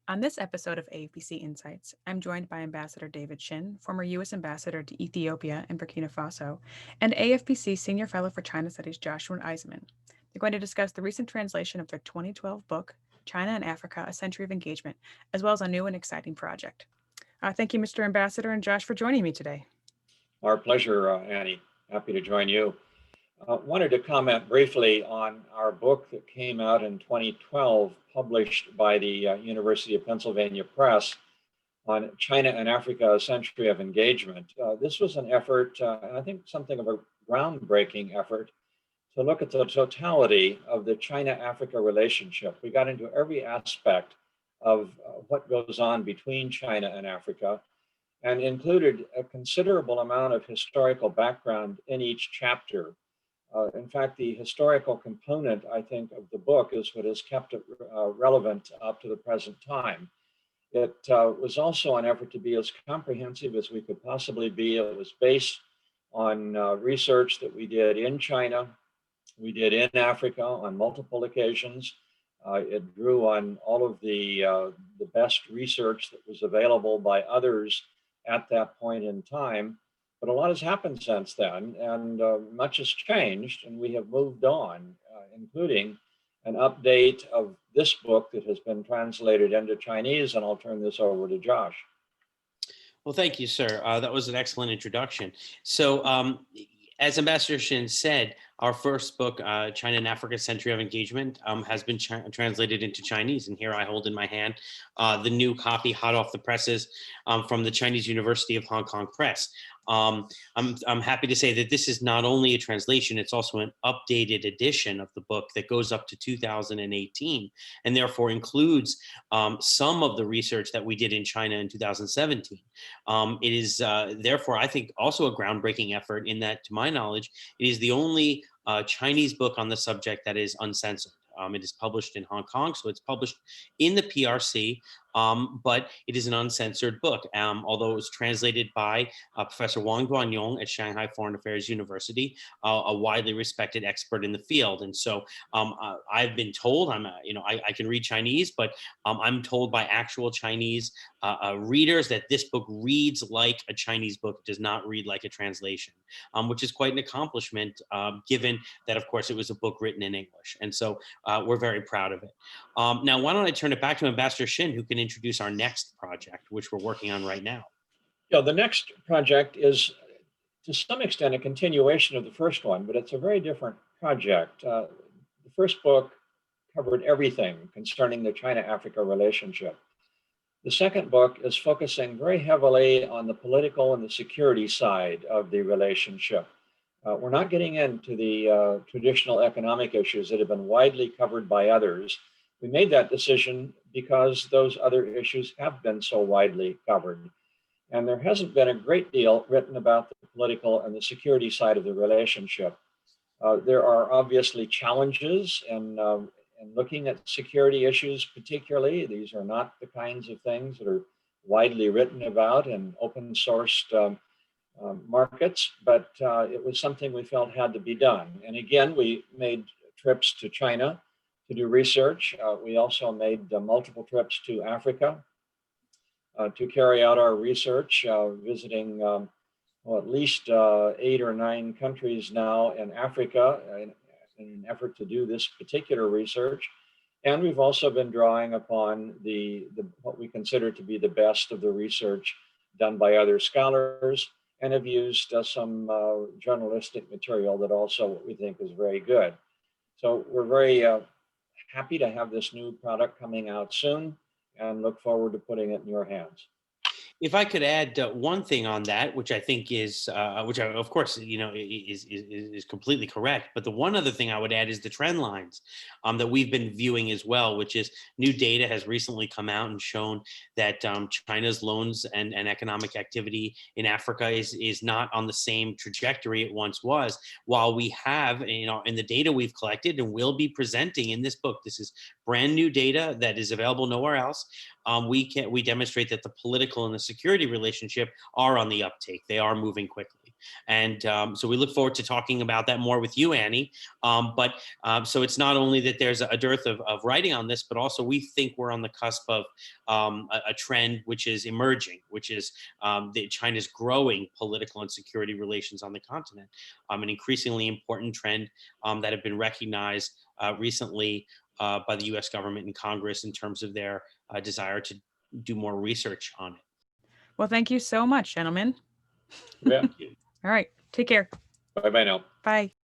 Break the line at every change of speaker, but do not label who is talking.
On this episode of AFPC Insights, I'm joined by Ambassador David Shin, former U.S. Ambassador to Ethiopia and Burkina Faso, and AFPC Senior Fellow for China Studies Joshua Eisenman. They're going to discuss the recent translation of their 2012 book, China and Africa, A Century of Engagement, as well as a new and exciting project. Thank you, Mr. Ambassador and Josh, for joining me today.
Our pleasure, Annie. Happy to join you. Wanted to comment briefly on our book that came out in 2012, published by the University of Pennsylvania Press on China and Africa, A Century of Engagement. This was an effort, and I think something of a groundbreaking effort, to look at the totality of the China-Africa relationship. We got into every aspect of what goes on between China and Africa, and included a considerable amount of historical background in each chapter. In fact, the historical component, I think, of the book is what has kept it relevant up to the present time. It was also an effort to be as comprehensive as we could possibly be. It was based on research that we did in China, we did in Africa on multiple occasions. It drew on all of the best research that was available by others at that point in time. But a lot has happened since then, and much has changed, and we have moved on, including an update of this book that has been translated into Chinese, and I'll turn this over to Josh.
Well, thank you, sir. That was an excellent introduction. So, as Ambassador Shin said, our first book, China and Africa, Century of Engagement, has been translated into Chinese. And here I hold in my hand the new copy, hot off the presses, from the Chinese University of Hong Kong Press. I'm happy to say that this is not only a translation, it's also an updated edition of the book that goes up to 2018, and therefore includes some of the research that we did in China in 2017. It is therefore, I think, also a groundbreaking effort in that, to my knowledge, it is the only Chinese book on the subject that is uncensored. It is published in Hong Kong, so it's published in the PRC, but it is an uncensored book, although it was translated by Professor Wang Duanyong at Shanghai Foreign Affairs University, a widely respected expert in the field. And so I've been told, I can read Chinese, but I'm told by actual Chinese readers that this book reads like a Chinese book, does not read like a translation, which is quite an accomplishment, given that, of course, it was a book written in English. And so we're very proud of it. Now, why don't I turn it back to Ambassador Shin, who can introduce our next project, which we're working on right now.
Yeah, the next project is to some extent a continuation of the first one, but it's a very different project. The first book covered everything concerning the China-Africa relationship. The second book is focusing very heavily on the political and the security side of the relationship. We're not getting into the traditional economic issues that have been widely covered by others. We made that decision because those other issues have been so widely covered. And there hasn't been a great deal written about the political and the security side of the relationship. There are obviously challenges in looking at security issues, particularly. These are not the kinds of things that are widely written about in open sourced markets, but it was something we felt had to be done. And again, we made trips to China to do research. We also made multiple trips to Africa to carry out our research, visiting at least 8 or 9 countries now in Africa in an effort to do this particular research. And we've also been drawing upon the what we consider to be the best of the research done by other scholars, and have used some journalistic material that also what we think is very good. So we're very happy to have this new product coming out soon and look forward to putting it in your hands.
If I could add one thing on that, which I think is, which I, of course, is completely correct. But the one other thing I would add is the trend lines that we've been viewing as well, which is new data has recently come out and shown that China's loans and economic activity in Africa is not on the same trajectory it once was. While we have, in the data we've collected and will be presenting in this book, this is brand new data that is available nowhere else. We demonstrate that the political and the security relationship are on the uptake. They are moving quickly. And so we look forward to talking about that more with you, Annie. So it's not only that there's a dearth of writing on this, but also we think we're on the cusp of a trend which is emerging, which is China's growing political and security relations on the continent, an increasingly important trend that have been recognized recently by the U.S. government and Congress in terms of their desire to do more research on it.
Well, thank you so much, gentlemen.
Yeah.
All right. Take care.
Bye-bye now.
Bye.